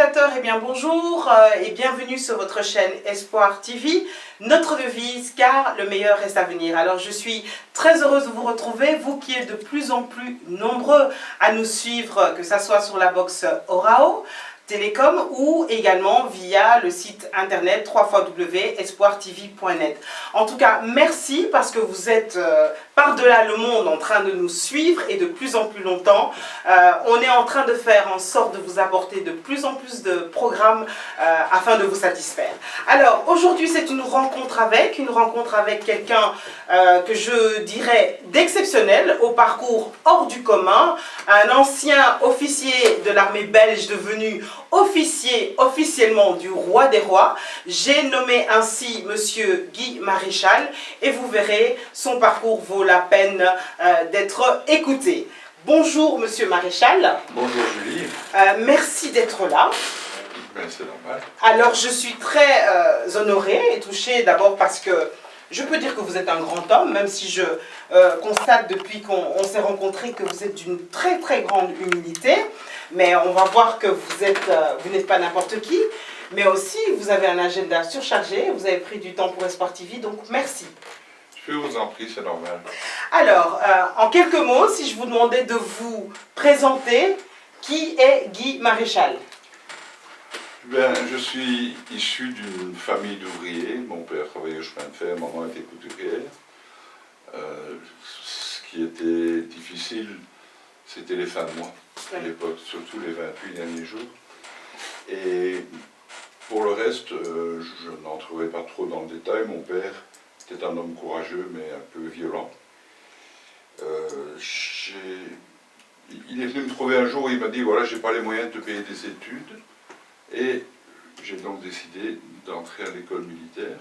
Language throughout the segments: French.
téléspectateurs, eh bien bonjour et bienvenue sur votre chaîne Espoir TV. Notre devise, car le meilleur reste à venir. Alors je suis très heureuse de vous retrouver, vous qui êtes de plus en plus nombreux à nous suivre, que ce soit sur la box Orao Télécom ou également via le site internet www.espoirtv.net. En tout cas, merci parce que vous êtes par-delà le monde en train de nous suivre et de plus en plus longtemps. On est en train de faire en sorte de vous apporter de plus en plus de programmes afin de vous satisfaire. Alors, aujourd'hui, c'est une rencontre avec quelqu'un que je dirais d'exceptionnel, au parcours hors du commun, un ancien officier de l'armée belge devenu officier officiellement du roi des rois. J'ai nommé ainsi Monsieur Guy Maréchal et vous verrez, son parcours vaut la peine d'être écouté. Bonjour Monsieur Maréchal. Bonjour Julie. Merci d'être là. Ben, c'est normal. Alors je suis très honorée et touchée d'abord parce que je peux dire que vous êtes un grand homme, même si je constate depuis qu'on s'est rencontrés que vous êtes d'une très très grande humilité. Mais on va voir que vous n'êtes pas n'importe qui. Mais aussi, vous avez un agenda surchargé, vous avez pris du temps pour Espoir TV, donc merci. Je vous en prie, c'est normal. Alors, en quelques mots, si je vous demandais de vous présenter, qui est Guy Maréchal? Ben, je suis issu d'une famille d'ouvriers. Mon père travaillait au chemin de fer, maman était couturière. Ce qui était difficile, c'était les fins de mois à l'époque, surtout les 28 derniers jours. Et pour le reste, je n'entrerai pas trop dans le détail. Mon père était un homme courageux, mais un peu violent. Il est venu me trouver un jour, il m'a dit, voilà, j'ai pas les moyens de te payer des études. Et j'ai donc décidé d'entrer à l'école militaire.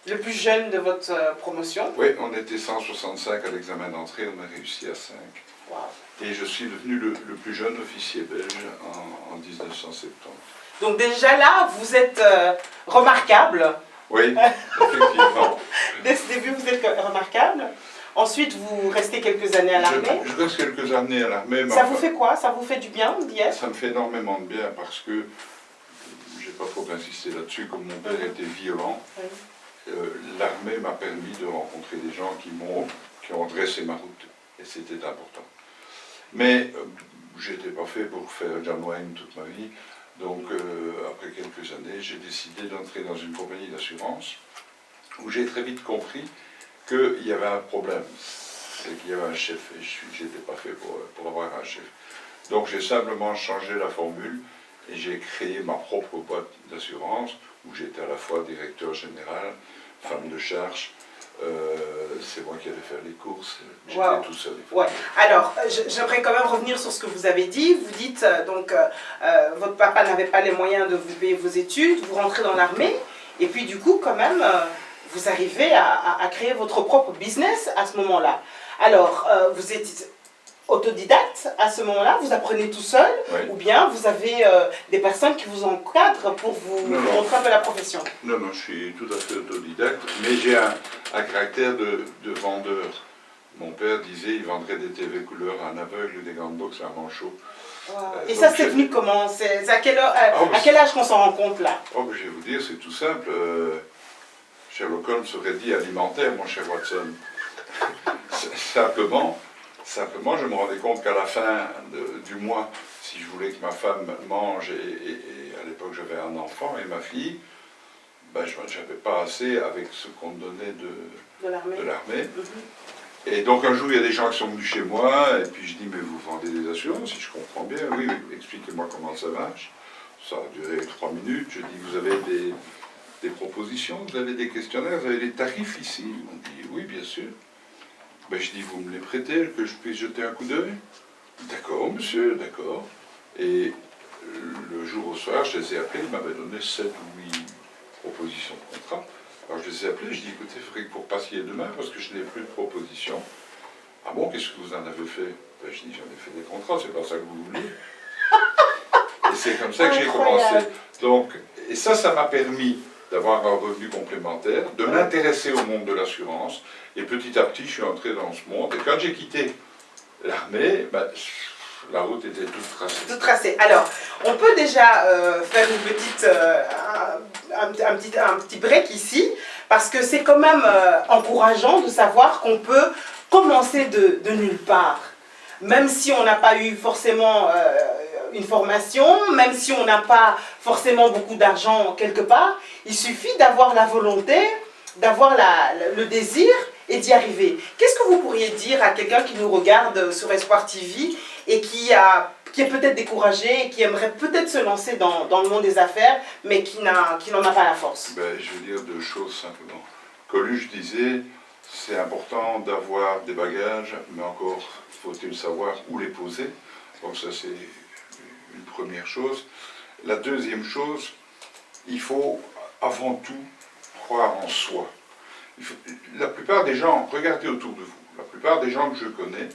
Le plus jeune de votre promotion? Oui, on était 165 à l'examen d'entrée, on a réussi à 5. Wow. Et je suis devenu le plus jeune officier belge en 1970. Donc déjà là, vous êtes remarquable. Oui, effectivement. Dès ce début, vous êtes remarquable. Ensuite, vous restez quelques années à l'armée. Je reste quelques années à l'armée. Ça vous fait quoi? Ça vous fait du bien d'y être? Ça me fait énormément de bien parce que, je n'ai pas trop insisté là-dessus, comme mon père était violent, l'armée m'a permis de rencontrer des gens qui ont dressé ma route. Et c'était important. Mais je n'étais pas fait pour faire John Wayne toute ma vie. Donc, après quelques années, j'ai décidé d'entrer dans une compagnie d'assurance où j'ai très vite compris qu'il y avait un problème. C'est qu'il y avait un chef et je n'étais pas fait pour avoir un chef. Donc, j'ai simplement changé la formule et j'ai créé ma propre boîte d'assurance où j'étais à la fois directeur général, femme de charge. C'est moi qui allais faire les courses, j'étais tout seul. Ouais. Alors, j'aimerais quand même revenir sur ce que vous avez dit. Vous dites, donc, votre papa n'avait pas les moyens de vous payer vos études, vous rentrez dans l'armée, et puis du coup, quand même, vous arrivez à créer votre propre business à ce moment-là. Alors, vous êtes autodidacte à ce moment-là, vous apprenez tout seul, oui. Ou bien vous avez des personnes qui vous encadrent pour vous montrer un peu la profession? Non, je suis tout à fait autodidacte, mais j'ai un caractère de vendeur. Mon père disait il vendrait des TV couleurs à un aveugle, des gants de boxe à un manchot. Wow. Et ça c'est venu comment? C'est à quel âge qu'on s'en rend compte là? Je vais vous dire, c'est tout simple. Sherlock Holmes aurait dit alimentaire, mon cher Watson. Simplement, je me rendais compte qu'à la fin du mois, si je voulais que ma femme mange, et à l'époque j'avais un enfant et ma fille, ben, je n'avais pas assez avec ce qu'on me donnait de l'armée. Et donc un jour, il y a des gens qui sont venus chez moi, et puis je dis, mais vous vendez des assurances, si je comprends bien, oui, expliquez-moi comment ça marche. Ça a duré 3 minutes, je dis, vous avez des propositions, vous avez des questionnaires, vous avez des tarifs ici? Ils m'ont dit, oui, bien sûr. Ben, je dis, vous me les prêtez, que je puisse jeter un coup d'œil? D'accord, monsieur, d'accord. Et le jour au soir, je les ai appelés, ils m'avaient donné 7 ou 8 propositions de contrat. Alors je les ai appelés, je dis, écoutez, il faudrait que vous repassiez demain parce que je n'ai plus de propositions. Ah bon, qu'est-ce que vous en avez fait? Ben, je dis, j'en ai fait des contrats, c'est pas ça que vous vouliez. Et c'est comme ça que j'ai commencé. Donc, et ça m'a permis d'avoir un revenu complémentaire, de m'intéresser au monde de l'assurance, et petit à petit, je suis entré dans ce monde. Et quand j'ai quitté l'armée, ben, la route était toute tracée. Tout tracé. Alors, on peut déjà faire une petite, un petit break ici, parce que c'est quand même encourageant de savoir qu'on peut commencer de nulle part. Même si on n'a pas eu forcément une formation, même si on n'a pas forcément beaucoup d'argent quelque part, il suffit d'avoir la volonté, d'avoir le désir et d'y arriver. Qu'est-ce que vous pourriez dire à quelqu'un qui nous regarde sur Espoir TV et qui est peut-être découragé, qui aimerait peut-être se lancer dans le monde des affaires, mais qui n'en a pas la force? Ben, je veux dire deux choses simplement. Coluche disait, c'est important d'avoir des bagages, mais encore faut-il savoir où les poser. Donc ça c'est une première chose. La deuxième chose, il faut avant tout croire en soi. La plupart des gens, regardez autour de vous, la plupart des gens que je connais,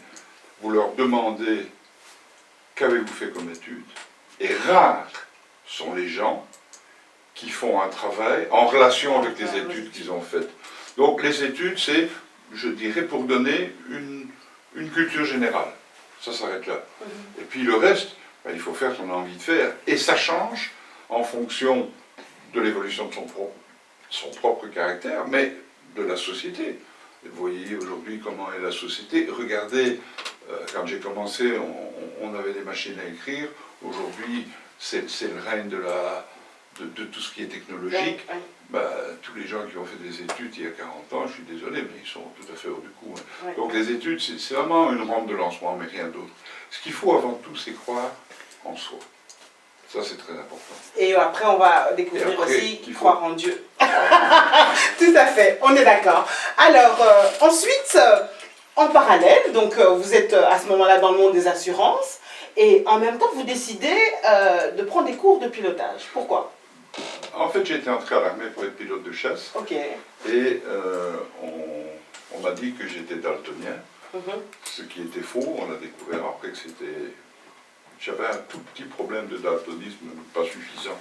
vous leur demandez qu'avez-vous fait comme études, et rares sont les gens qui font un travail en relation avec les études qu'ils ont faites. Donc les études, c'est, je dirais, pour donner une culture générale. Ça s'arrête là. Et puis le reste, ben, il faut faire ce qu'on a envie de faire. Et ça change en fonction de l'évolution de son propre caractère, mais de la société. Vous voyez aujourd'hui comment est la société. Regardez, quand j'ai commencé, on avait des machines à écrire. Aujourd'hui, c'est le règne de tout ce qui est technologique. Oui. Bah, tous les gens qui ont fait des études il y a 40 ans, je suis désolé, mais ils sont tout à fait hors du coup. Hein. Oui. Donc les études, c'est vraiment une rampe de lancement, mais rien d'autre. Ce qu'il faut avant tout, c'est croire en soi. Ça, c'est très important. Et après, on va découvrir après, aussi croire en Dieu. Tout à fait, on est d'accord. Alors, ensuite, en parallèle, donc vous êtes à ce moment-là dans le monde des assurances, et en même temps, vous décidez de prendre des cours de pilotage. Pourquoi? En fait, j'ai été entré à l'armée pour être pilote de chasse. Ok. Et on m'a dit que j'étais daltonien, ce qui était faux. On a découvert après que c'était... J'avais un tout petit problème de daltonisme, pas suffisant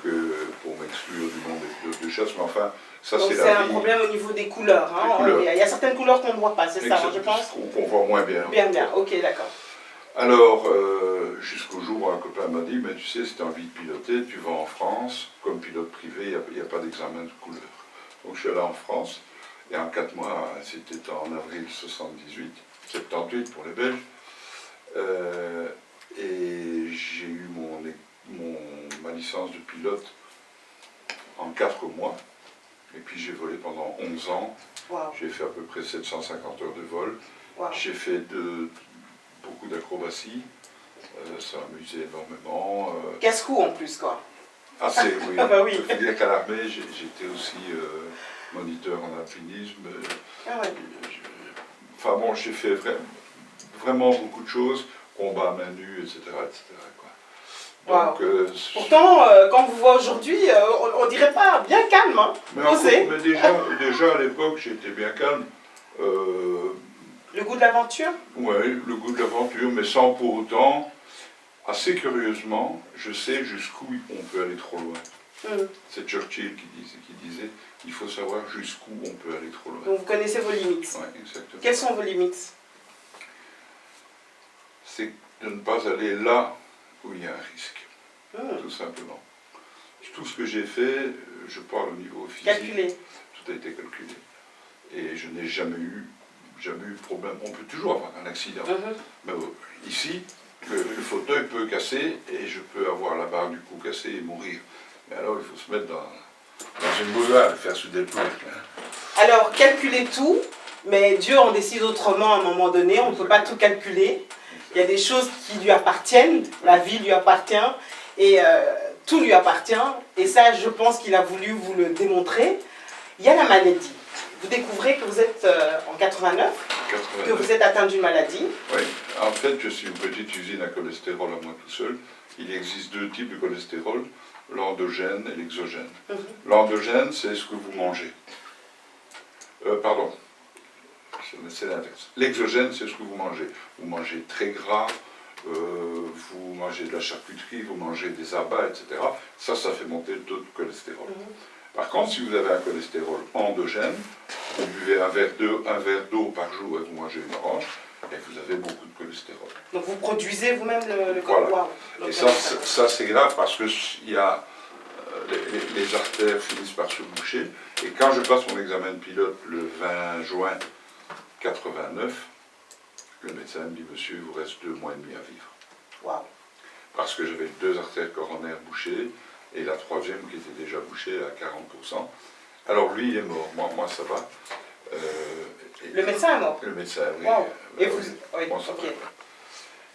pour m'exclure du monde des pilotes de chasse, mais enfin, ça c'est la vie. C'est un problème au niveau des couleurs. Hein. Il y a certaines couleurs qu'on ne voit pas, c'est ça, je pense? Qu'on voit moins bien. Bien, ok, d'accord. Alors, jusqu'au jour où un copain m'a dit, mais tu sais, si tu as envie de piloter, tu vas en France, comme pilote privé, il n'y a pas d'examen de couleur. Donc je suis allé en France, et en 4 mois, c'était en avril 78, 78 pour les Belges, et j'ai eu ma licence de pilote en 4 mois, et puis j'ai volé pendant 11 ans, j'ai fait à peu près 750 heures de vol, j'ai fait beaucoup d'acrobatie, ça m'amusait énormément. Casse-cou en plus, quoi. Ah, c'est, oui. Ah bah oui. Il faut dire qu'à l'armée, j'étais aussi moniteur en alpinisme. Enfin bon, j'ai fait vraiment beaucoup de choses, combat à main nue, etc. etc. quoi. Donc, pourtant, quand on vous voit aujourd'hui, on dirait pas bien calme, hein. Mais déjà à l'époque, j'étais bien calme. Le goût de l'aventure? Oui, le goût de l'aventure, mais sans pour autant, assez curieusement, je sais jusqu'où on peut aller trop loin. C'est Churchill qui disait il faut savoir jusqu'où on peut aller trop loin. Donc vous connaissez vos limites. Oui, exactement. Quelles sont vos limites? C'est de ne pas aller là où il y a un risque, tout simplement. Tout ce que j'ai fait, je parle au niveau physique. Calculé. Tout a été calculé. Et je n'ai jamais eu de problème. On peut toujours avoir un accident. Mais ici, le fauteuil peut casser et je peux avoir la barre du cou cassée et mourir. Mais alors, il faut se mettre dans une bouilloire et faire souder le couple. Alors, calculez tout, mais Dieu en décide autrement à un moment donné. On ne peut pas tout calculer. Il y a des choses qui lui appartiennent. La vie lui appartient. Et tout lui appartient. Et ça, je pense qu'il a voulu vous le démontrer. Il y a la maladie. Vous découvrez que vous êtes en 89, que vous êtes atteint d'une maladie. Oui, en fait, je suis une petite usine à cholestérol à moi tout seul. Il existe 2 types de cholestérol, l'endogène et l'exogène. L'endogène, c'est ce que vous mangez. Pardon, c'est l'inverse. L'exogène, c'est ce que vous mangez. Vous mangez très gras, vous mangez de la charcuterie, vous mangez des abats, etc. Ça fait monter le taux de cholestérol. Par contre, si vous avez un cholestérol endogène, vous buvez un verre d'eau par jour et vous mangez une orange, et vous avez beaucoup de cholestérol. Donc vous produisez vous-même le Voilà. corps. Wow. Et ça c'est grave parce que il y a, les artères finissent par se boucher. Et quand je passe mon examen de pilote le 20 juin 89, le médecin me dit, monsieur, il vous reste 2 mois et demi à vivre. Wow. Parce que j'avais 2 artères coronaires bouchées et la 3e qui était déjà bouchée à 40%. Alors lui, il est mort. Moi ça va. Le médecin est mort? Le médecin, oui. Wow. Et vous... Oui, Moi, ça ok. va.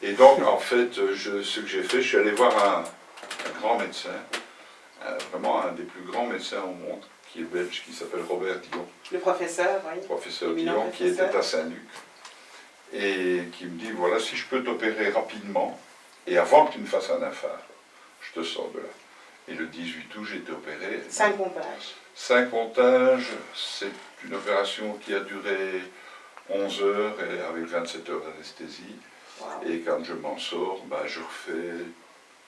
Et donc, en fait, ce que j'ai fait, je suis allé voir un grand médecin, vraiment un des plus grands médecins au monde, qui est belge, qui s'appelle Robert Dion. Le professeur, oui. Professeur Éminent Dion, qui professeur. était à Saint-Luc. Et qui me dit, voilà, si je peux t'opérer rapidement, et avant que tu ne fasses un infarct, je te sors de là. Et le 18 août, j'ai été opéré. 5 pompages. 5 pontages, c'est une opération qui a duré 11 heures et avec 27 heures d'anesthésie. Wow. Et quand je m'en sors, bah, je refais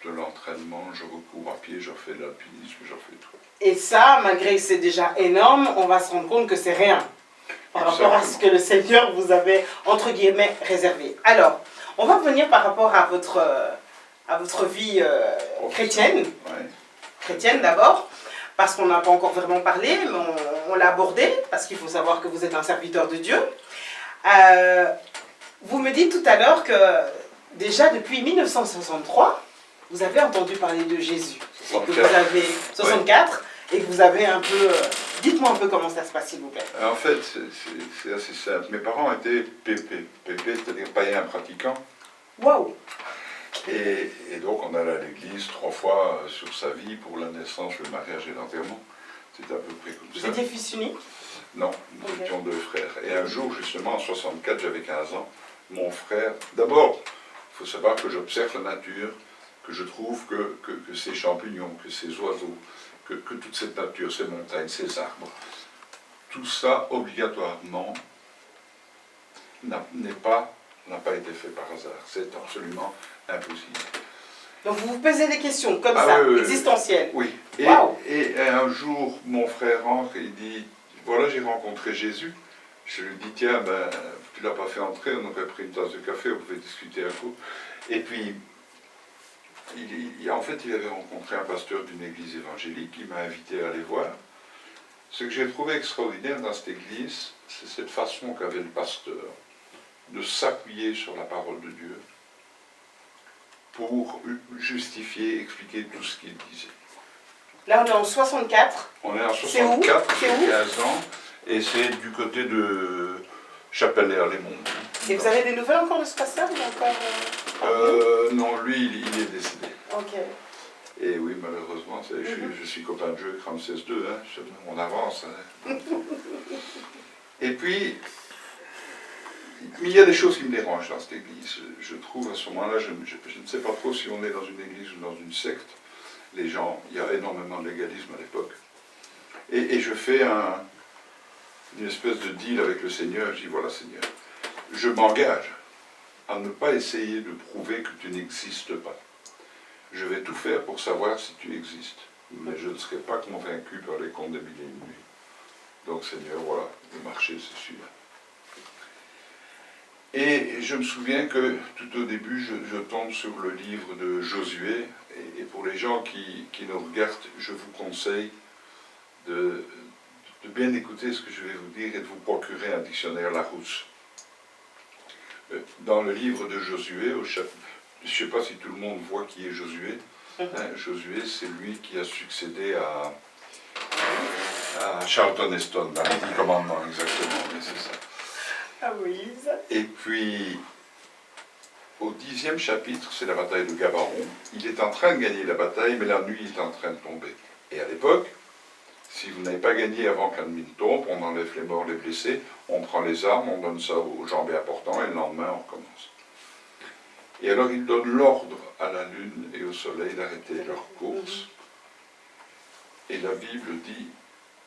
de l'entraînement, je recours à pied, je refais de l'alpinisme, je refais tout. Et ça, malgré que c'est déjà énorme, on va se rendre compte que c'est rien par rapport à ce que le Seigneur vous avait, entre guillemets, réservé. Alors, on va revenir par rapport à votre vie chrétienne. Ouais. Chrétienne d'abord, parce qu'on n'a pas encore vraiment parlé, mais on l'a abordé, parce qu'il faut savoir que vous êtes un serviteur de Dieu. Vous me dites tout à l'heure que déjà depuis 1963, vous avez entendu parler de Jésus. 64. Que vous avez 64 et que vous avez un peu... dites-moi un peu comment ça se passe, s'il vous plaît. En fait, c'est assez simple. Mes parents étaient PP. PP, c'est-à-dire païens pratiquants. Waouh! Et donc on allait à l'église 3 fois sur sa vie pour la naissance, le mariage et l'enterrement. C'était à peu près comme ça. Vous étiez fils unique? Non, nous étions 2 frères. Et un jour, justement, en 64, j'avais 15 ans, mon frère... D'abord, il faut savoir que j'observe la nature, que je trouve que ces champignons, que ces oiseaux, que toute cette nature, ces montagnes, ces arbres, tout ça, obligatoirement, n'a pas été fait par hasard. C'est absolument impossible. Donc vous vous posez des questions comme Ah, ça, oui, existentielles. Oui. Wow. Et un jour, mon frère rentre et il dit, voilà, j'ai rencontré Jésus. Je lui dis, tiens, ben, tu ne l'as pas fait entrer, on aurait pris une tasse de café, on pouvait discuter un coup. Et puis, en fait, il avait rencontré un pasteur d'une église évangélique qui m'a invité à aller voir. Ce que j'ai trouvé extraordinaire dans cette église, c'est cette façon qu'avait le pasteur de s'appuyer sur la parole de Dieu pour justifier, expliquer tout ce qu'il disait. Là, on est en 64. On est en C'est où? 64, C'est j'ai où? 15 ans, et c'est du côté de Chapelle-les-Monts. Et vous avez des nouvelles encore de ce pasteur? Non, lui, il est décédé. Ok. Et oui, malheureusement, je suis copain de jeu, Ramsès II, hein, on avance. Hein. Et puis, il y a des choses qui me dérangent dans cette église. Je trouve à ce moment-là, je ne sais pas trop si on est dans une église ou dans une secte. Les gens, il y a énormément de légalisme à l'époque. Et je fais une espèce de deal avec le Seigneur. Je dis, voilà Seigneur, je m'engage à ne pas essayer de prouver que tu n'existes pas. Je vais tout faire pour savoir si tu existes. Mais je ne serai pas convaincu par les contes des mille et une nuits. Donc Seigneur, voilà, le marché c'est celui-là. Et je me souviens que tout au début, je tombe sur le livre de Josué. Et pour les gens qui nous regardent, je vous conseille de bien écouter ce que je vais vous dire et de vous procurer un dictionnaire Larousse. Dans le livre de Josué, je ne sais pas si tout le monde voit qui est Josué. Josué, c'est lui qui a succédé à Charlton Heston, dans les 10 commandements, exactement, mais c'est ça. Ah oui. Et puis, au 10e chapitre, c'est la bataille de Gabaron. Il est en train de gagner la bataille, mais la nuit est en train de tomber. Et à l'époque, si vous n'avez pas gagné avant que la nuit tombe, on enlève les morts, les blessés, on prend les armes, on donne ça aux gens bien portants, et le lendemain, on recommence. Et alors, il donne l'ordre à la lune et au soleil d'arrêter leur course. Et la Bible dit,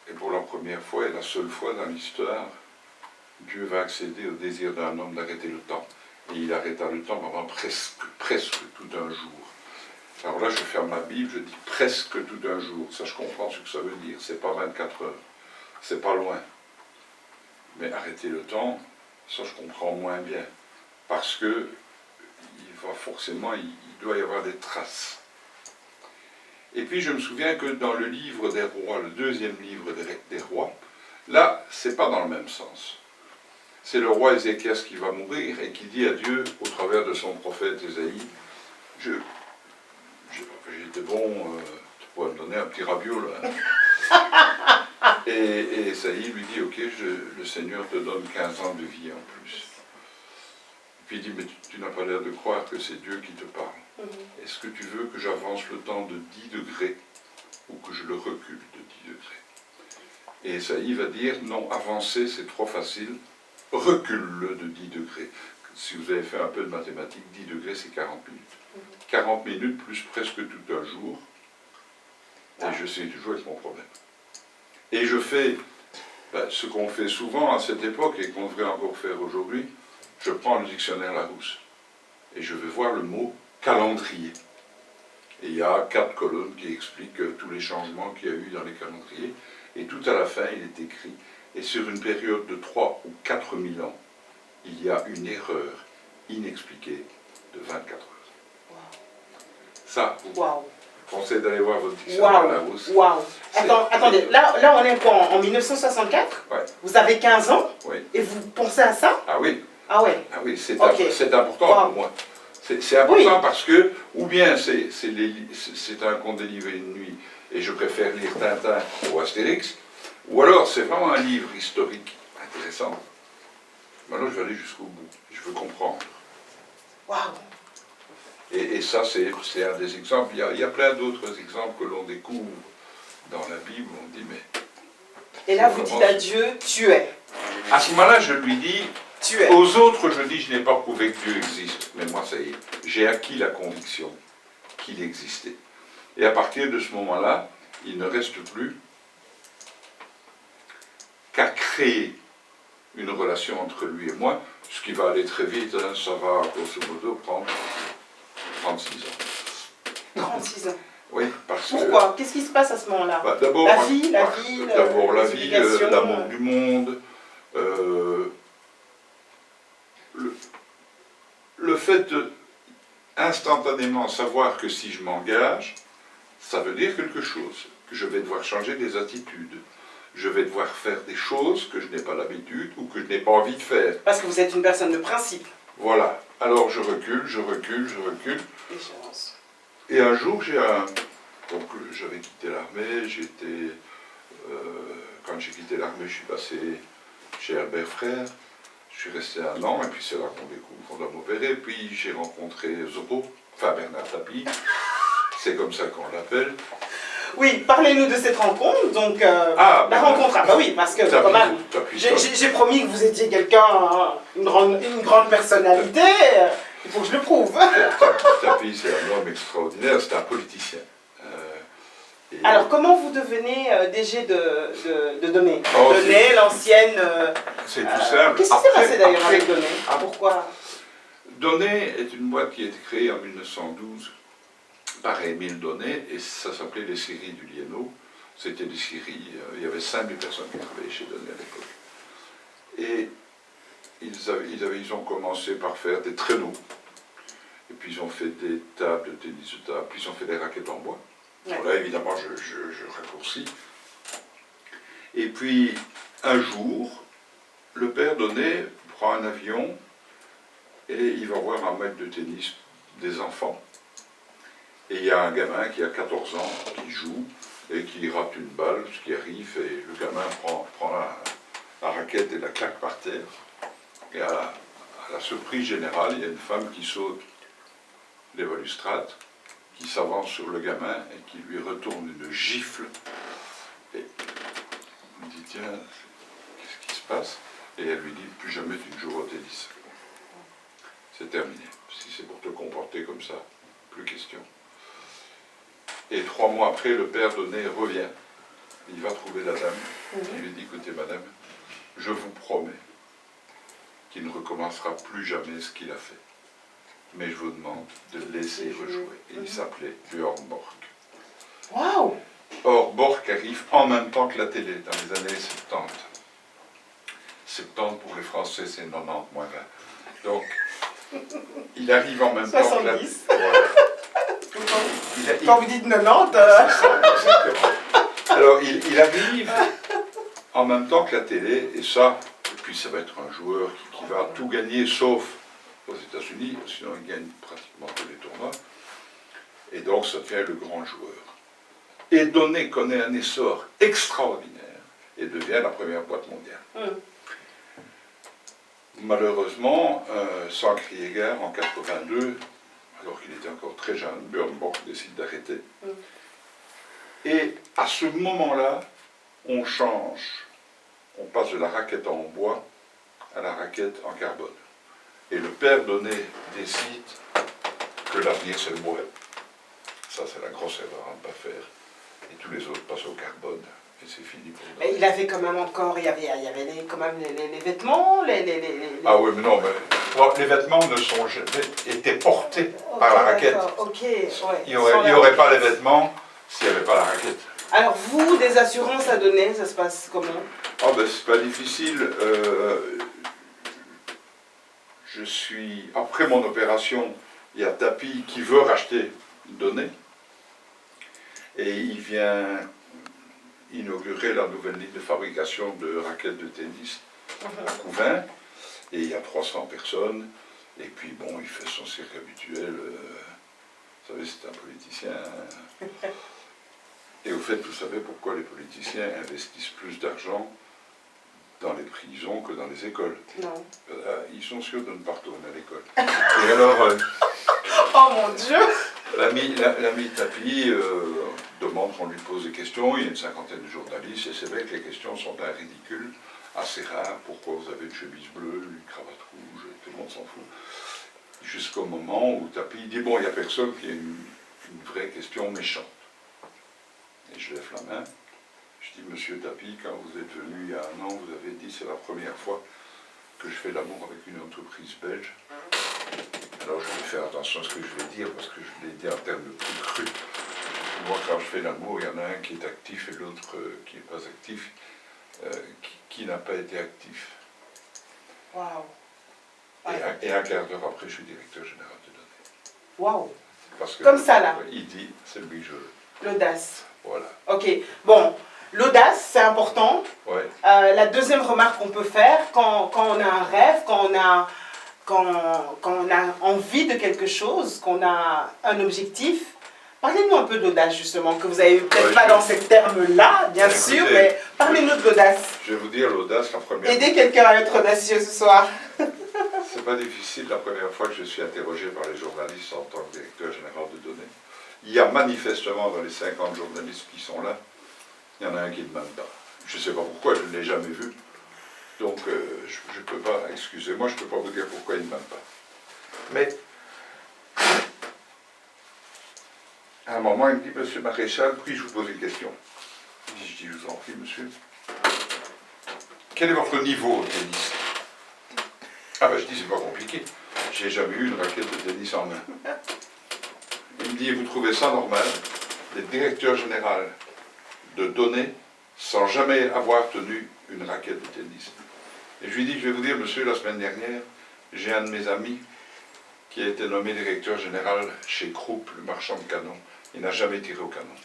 et pour la première fois et la seule fois dans l'histoire, Dieu va accéder au désir d'un homme d'arrêter le temps. Et il arrêta le temps pendant presque tout un jour. Alors là, je ferme ma Bible, je dis presque tout un jour. Ça, je comprends ce que ça veut dire. C'est pas 24 heures. C'est pas loin. Mais arrêter le temps, ça, je comprends moins bien. parce que il doit y avoir des traces. Et puis je me souviens que dans le livre des rois, le deuxième livre des rois, là, c'est pas dans le même sens. C'est le roi Ézéchias qui va mourir et qui dit à Dieu, au travers de son prophète Ésaïe, j'étais bon, tu pourrais me donner un petit raviol. Et Ésaïe lui dit, ok, le Seigneur te donne 15 ans de vie en plus. Puis il dit, mais tu n'as pas l'air de croire que c'est Dieu qui te parle. Est-ce que tu veux que j'avance le temps de 10 degrés ou que je le recule de 10 degrés? Et Ésaïe va dire, non, avancer c'est trop facile, recule-le de 10 degrés. Si vous avez fait un peu de mathématiques, 10 degrés c'est 40 minutes. 40 minutes plus presque tout un jour, et je sais toujours avec mon problème. Et je fais ce qu'on fait souvent à cette époque et qu'on devrait encore faire aujourd'hui, je prends le dictionnaire Larousse et je vais voir le mot calendrier. Et il y a 4 colonnes qui expliquent tous les changements qu'il y a eu dans les calendriers. Et tout à la fin, il est écrit, et sur une période de 3 ou 4 000 ans, il y a une erreur inexpliquée de 24 heures. Wow. Ça, vous conseille d'aller voir votre dictionnaire Larousse. Waouh. Attendez, là on est quoi, en 1964? Ouais. Vous avez 15 ans? Oui. Et vous pensez à ça? Ah oui. Ah ouais. Ah oui, c'est important pour moi. C'est important parce que, ou bien c'est un conte des livres et une nuit, et je préfère lire Tintin ou Astérix, ou alors c'est vraiment un livre historique intéressant. Maintenant je vais aller jusqu'au bout, je veux comprendre. Waouh. Et ça c'est un des exemples, il y a plein d'autres exemples que l'on découvre dans la Bible, on dit mais... Et là vous dites à Dieu, tu es. À ce moment-là je lui dis, tu es. Aux autres je dis je n'ai pas prouvé que Dieu existe, mais moi ça y est, j'ai acquis la conviction qu'il existait. Et à partir de ce moment-là, il ne reste plus qu'à créer une relation entre lui et moi, ce qui va aller très vite, hein, ça va grosso modo prendre 36 ans. 36 ans. Oui, parce Pourquoi? Qu'est-ce qui se passe à ce moment-là? D'abord, la vie, d'abord la vie, l'amour du monde, le fait de instantanément savoir que si je m'engage, ça veut dire quelque chose, que je vais devoir changer des attitudes, je vais devoir faire des choses que je n'ai pas l'habitude ou que je n'ai pas envie de faire. Parce que vous êtes une personne de principe. Voilà, alors je recule. Et un jour, donc j'avais quitté l'armée, quand j'ai quitté l'armée, je suis passé chez Albert Frère, je suis resté 1 an, et puis c'est là qu'on découvre qu'on doit m'opérer, puis j'ai rencontré Zorro, enfin Bernard Tapie, c'est comme ça qu'on l'appelle. Oui, parlez-nous de cette rencontre, donc la rencontre, bah oui, parce que quand même, j'ai promis que vous étiez quelqu'un, une grande personnalité, il faut que je le prouve. Tapie, c'est un homme extraordinaire, c'est un politicien. Alors, comment vous devenez DG de Donné? Donné, l'ancienne... c'est tout simple. Qu'est-ce qui s'est passé d'ailleurs avec Donné? Pourquoi? Donné est une boîte qui a été créée en 1912 par Émile Donné, et ça s'appelait les scieries du Lienot. C'était des scieries, il y avait 5000 personnes qui travaillaient chez Donné à l'époque. Et ils ont commencé par faire des traîneaux. Et puis ils ont fait des tables de tennis de table, puis ils ont fait des raquettes en bois. Ouais. Bon, là, évidemment, je raccourcis. Et puis, un jour, le père Donné prend un avion et il va voir un match de tennis des enfants. Et il y a un gamin qui a 14 ans, qui joue et qui rate une balle, ce qui arrive, et le gamin prend la raquette et la claque par terre. Et à la surprise générale, il y a une femme qui saute les balustrades, qui s'avance sur le gamin et qui lui retourne une gifle. Et il dit, tiens, qu'est-ce qui se passe? Et elle lui dit, plus jamais tu ne joueras au tennis. C'est terminé. Si c'est pour te comporter comme ça, plus question. Et 3 mois après, le père Donné revient. Il va trouver la dame. Il lui dit, écoutez madame, je vous promets qu'il ne recommencera plus jamais ce qu'il a fait. Mais je vous demande de le laisser rejouer. Et il s'appelait Björn Borg. Waouh! Or, Borg arrive en même temps que la télé, dans les années 70. 70 pour les Français, c'est 90 moins 20. Donc, il arrive en même temps que la... 70. Voilà. Quand vous dites 90, C'est ça, exactement. Alors, il arrive en même temps que la télé, et ça, et puis ça va être un joueur qui va tout gagner, sauf aux États-Unis, sinon il gagne pratiquement tous les tournois. Et donc, ça devient le grand joueur. Et Donné connaît un essor extraordinaire et devient la première boîte mondiale. Malheureusement, sans crier gare, en 82, alors qu'il était encore très jeune, Björn Borg décide d'arrêter. Et à ce moment-là, on change. On passe de la raquette en bois à la raquette en carbone. Et le père Donné décide que l'avenir c'est le bois. Ça c'est la grosse erreur à ne pas faire. Et tous les autres passent au carbone. Et c'est fini pour nous. mais il avait quand même encore, il y avait quand même les vêtements, Ah oui, mais non, mais bon, les vêtements ne sont jamais étaient portés par la raquette. Ok, ouais. Il n'y aurait pas les vêtements s'il n'y avait pas la raquette. Alors vous, des assurances à donner, ça se passe comment? Ah ben c'est pas difficile. Je suis après mon opération, il y a Tapi qui veut racheter Donné et il vient inaugurer la nouvelle ligne de fabrication de raquettes de tennis à Couvain et il y a 300 personnes et puis bon il fait son cirque habituel. Vous savez c'est un politicien. Et au fait, vous savez pourquoi les politiciens investissent plus d'argent dans les prisons que dans les écoles? Non. Ils sont sûrs de ne pas retourner à l'école. Et alors, Oh mon Dieu! l'ami Tapi demande qu'on lui pose des questions. Il y a une cinquantaine de journalistes et c'est vrai que les questions sont d'un ridicule assez rare. Pourquoi vous avez une chemise bleue, une cravate rouge? Tout le monde s'en fout. Jusqu'au moment où Tapi dit bon, il n'y a personne qui a une vraie question méchante. Et je lève la main, je dis, Monsieur Tapi, quand vous êtes venu il y a un an, vous avez dit, c'est la première fois que je fais l'amour avec une entreprise belge. Alors je vais faire attention à ce que je vais dire, parce que je l'ai dit en termes de plus cru. Moi, quand je fais l'amour, il y en a un qui est actif et l'autre qui n'est pas actif, qui n'a pas été actif. Waouh! Et un quart d'heure après, je suis directeur général de Donné. Waouh! Parce que Comme ça, là. Il dit, c'est lui, je veux. L'audace. Voilà. Ok, bon, l'audace, c'est important. Ouais. La deuxième remarque qu'on peut faire, quand on a un rêve, quand on a envie de quelque chose, qu'on a un objectif, parlez-nous un peu de l'audace, justement, que vous avez peut-être pas dans ces termes-là, bien sûr, mais parlez-nous de l'audace. Je vais vous dire l'audace, la première... Aidez quelqu'un à être audacieux ce soir. C'est pas difficile, la première fois que je suis interrogé par les journalistes en tant que directeur général de Donné. Il y a manifestement dans les 50 journalistes qui sont là, il y en a un qui ne m'aime pas. Je ne sais pas pourquoi, je ne l'ai jamais vu. Donc je ne peux pas, excusez-moi, je ne peux pas vous dire pourquoi il ne m'aime pas. Mais à un moment, il me dit, Monsieur Maréchal, puis-je vous pose une question? Je dis, je vous en prie, monsieur. Quel est votre niveau au tennis? Ah ben je dis, c'est pas compliqué. J'ai jamais eu une raquette de tennis en main. Il me dit, vous trouvez ça normal d'être directeur général de Donné sans jamais avoir tenu une raquette de tennis? Et je lui dis, je vais vous dire, monsieur, la semaine dernière, j'ai un de mes amis qui a été nommé directeur général chez Krupp, le marchand de canons. Il n'a jamais tiré au canon.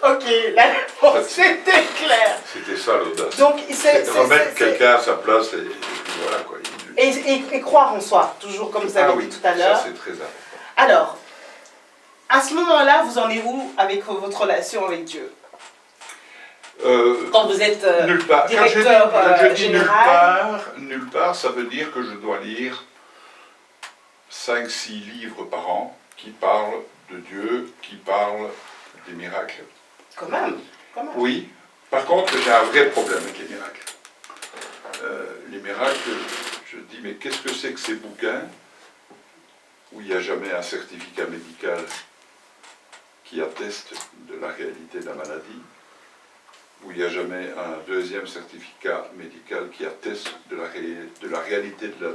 Ok, la réponse c'était clair. C'était ça l'audace. Donc, remettre quelqu'un à sa place et puis voilà quoi. Et croire en soi, toujours comme vous avez dit tout à l'heure. Ça c'est très important. Alors, à ce moment-là, vous en êtes où avec votre relation avec Dieu? Quand vous êtes nulle part. directeur Quand je dis général. nulle part, ça veut dire que je dois lire 5-6 livres par an qui parlent de Dieu, qui parlent des miracles. Quand même. Oui. Par contre, j'ai un vrai problème avec les miracles. Les miracles, je dis, mais qu'est-ce que c'est que ces bouquins où il n'y a jamais un certificat médical qui atteste de la réalité de la maladie, où il n'y a jamais un deuxième certificat médical qui atteste de la réalité de la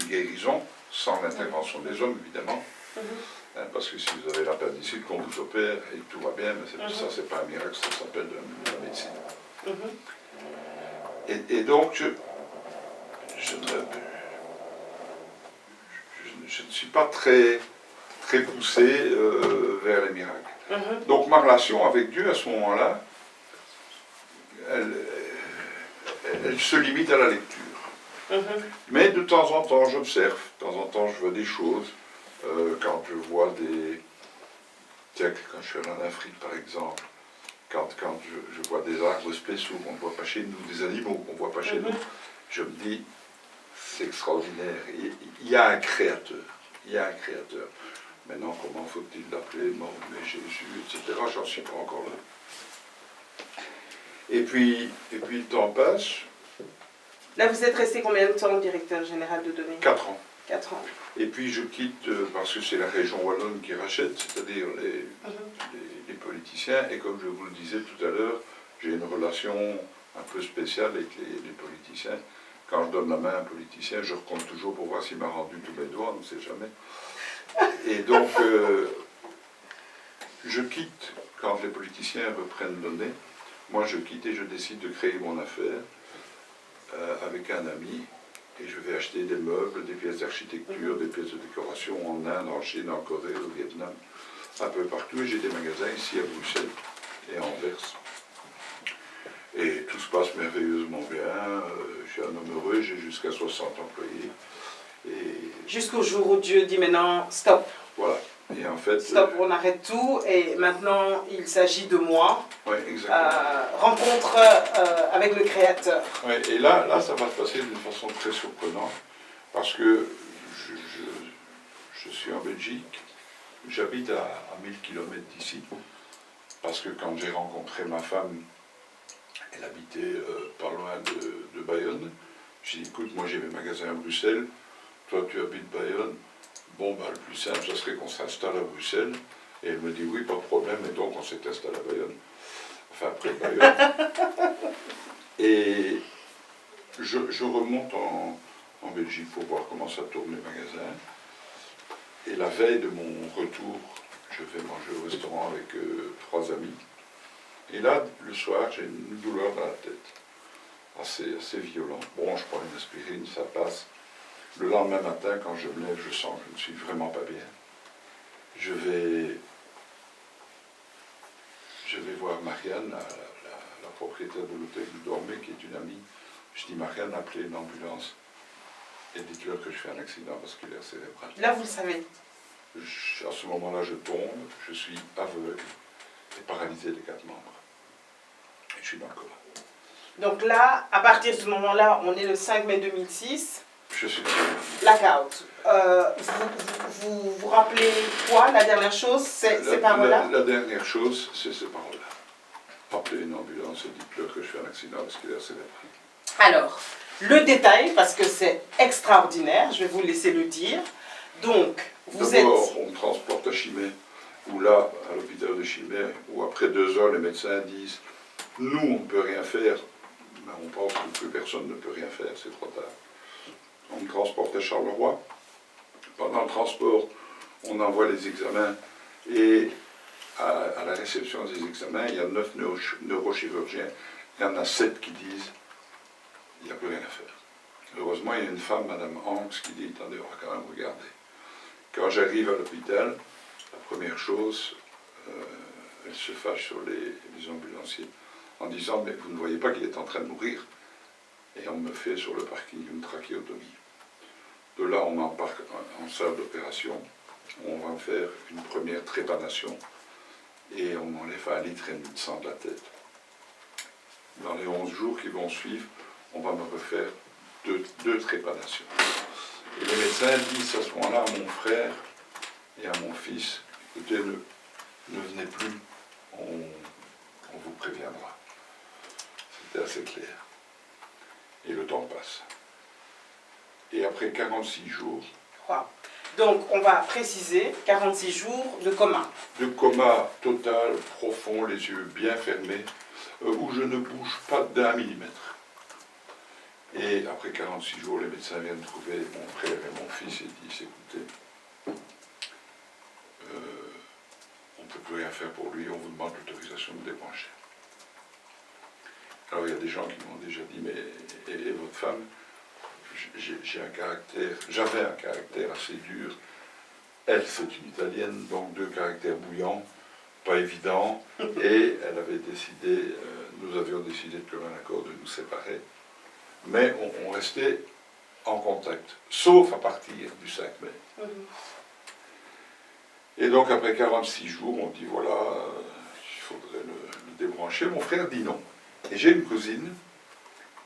guérison, sans l'intervention des hommes, évidemment. Parce que si vous avez l'appendicite, qu'on vous opère et que tout va bien, mais ça, c'est pas un miracle, ça s'appelle de la médecine. Et donc, je ne suis pas très poussé vers les miracles. Donc ma relation avec Dieu à ce moment-là, elle se limite à la lecture. Mais de temps en temps, j'observe, de temps en temps, je vois des choses. Quand je vois des... Tiens, quand je suis allé en Afrique, par exemple, quand je vois des arbres spéciaux qu'on ne voit pas chez nous, des animaux qu'on ne voit pas chez nous, je me dis, c'est extraordinaire. Il y a un créateur. Il y a un créateur. Maintenant, comment faut-il l'appeler, mais Jésus, etc. J'en suis pas encore là. Et puis le temps passe. Là, vous êtes resté combien de temps directeur général de données? 4 ans. 4 ans. Et puis je quitte parce que c'est la région wallonne qui rachète, c'est-à-dire les politiciens. Et comme je vous le disais tout à l'heure, j'ai une relation un peu spéciale avec les politiciens. Quand je donne la main à un politicien, je recompte toujours pour voir s'il m'a rendu tous mes doigts, on ne sait jamais. Et donc, je quitte quand les politiciens reprennent données. Moi, je quitte et je décide de créer mon affaire avec un ami. Et je vais acheter des meubles, des pièces d'architecture, des pièces de décoration en Inde, en Chine, en Corée, au Vietnam, un peu partout. Et j'ai des magasins ici à Bruxelles et à Anvers. Et tout se passe merveilleusement bien. Je suis un homme heureux, j'ai jusqu'à 60 employés. Jusqu'au jour où Dieu dit maintenant, stop. Voilà. Et en fait, stop, on arrête tout. Et maintenant, il s'agit de moi. Oui, exactement. Rencontre avec le Créateur. Oui, et là, ça va se passer d'une façon très surprenante. Parce que je suis en Belgique. J'habite à 1000 km d'ici. Parce que quand j'ai rencontré ma femme, elle habitait pas loin de Bayonne. J'ai dit, écoute, moi j'ai mes magasins à Bruxelles, toi tu habites Bayonne, bon, bah, le plus simple, ça serait qu'on s'installe à Bruxelles. Et elle me dit, oui, pas de problème, et donc on s'est installé à Bayonne. Enfin, après Bayonne. Et je remonte en Belgique pour voir comment ça tourne les magasins. Et la veille de mon retour, je vais manger au restaurant avec 3 amis. Et là, le soir, j'ai une douleur dans la tête, assez violente. Bon, je prends une aspirine, ça passe. Le lendemain matin, quand je me lève, je sens que je ne suis vraiment pas bien. Je vais voir Marianne, la propriétaire de l'hôtel où je dormais, qui est une amie. Je dis, Marianne, appelez une ambulance et dites-leur que je fais un accident vasculaire cérébral. Là, vous le savez. À ce moment-là, je tombe, je suis aveugle et paralysé des 4 membres. Et je suis dans le coma. Donc là, à partir de ce moment-là, on est le 5 mai 2006. Je suis blackout. Vous vous rappelez quoi, la dernière chose, ces paroles-là? La dernière chose, c'est ces paroles-là. Appelez une ambulance et dites-leur que je fais un accident vasculaire cérébral. Alors, le détail, parce que c'est extraordinaire, je vais vous laisser le dire. Donc, vous êtes... D'abord, on me transporte à Chimay, ou là, à l'hôpital de Chimay, où après 2 heures, les médecins disent « Nous, on ne peut rien faire ». Mais on pense que plus personne ne peut rien faire, c'est trop tard. On me transporte à Charleroi. Pendant le transport, on envoie les examens et à la réception des examens, il y a 9 neurochirurgiens. Il y en a 7 qui disent il n'y a plus rien à faire. Heureusement, il y a une femme, Madame Hanks, qui dit attendez, on va quand même regarder. Quand j'arrive à l'hôpital, la première chose, elle se fâche sur les ambulanciers en disant mais vous ne voyez pas qu'il est en train de mourir. Et on me fait sur le parking une trachéotomie. De là, on m'embarque en salle d'opération. On va me faire une première trépanation. Et on m'enlève 1,5 litre de sang de la tête. Dans les 11 jours qui vont suivre, on va me refaire 2 trépanations. Et les médecins disent à ce moment-là à mon frère et à mon fils, écoutez, ne venez plus, on vous préviendra. C'était assez clair. Et le temps passe. Et après 46 jours... Wow. Donc, on va préciser, 46 jours de coma. De coma total, profond, les yeux bien fermés, où je ne bouge pas d'1 millimètre. Et après 46 jours, les médecins viennent trouver mon frère et mon fils et disent, écoutez, on ne peut plus rien faire pour lui, on vous demande l'autorisation de débrancher. Alors il y a des gens qui m'ont déjà dit, mais et votre femme? j'avais un caractère assez dur. Elle, c'est une Italienne, donc deux caractères bouillants, pas évident. Et elle avait décidé, nous avions décidé de commun accord de nous séparer. Mais on restait en contact, sauf à partir du 5 mai. Et donc après 46 jours, on dit voilà, il faudrait le débrancher. Mon frère dit non. Et j'ai une cousine,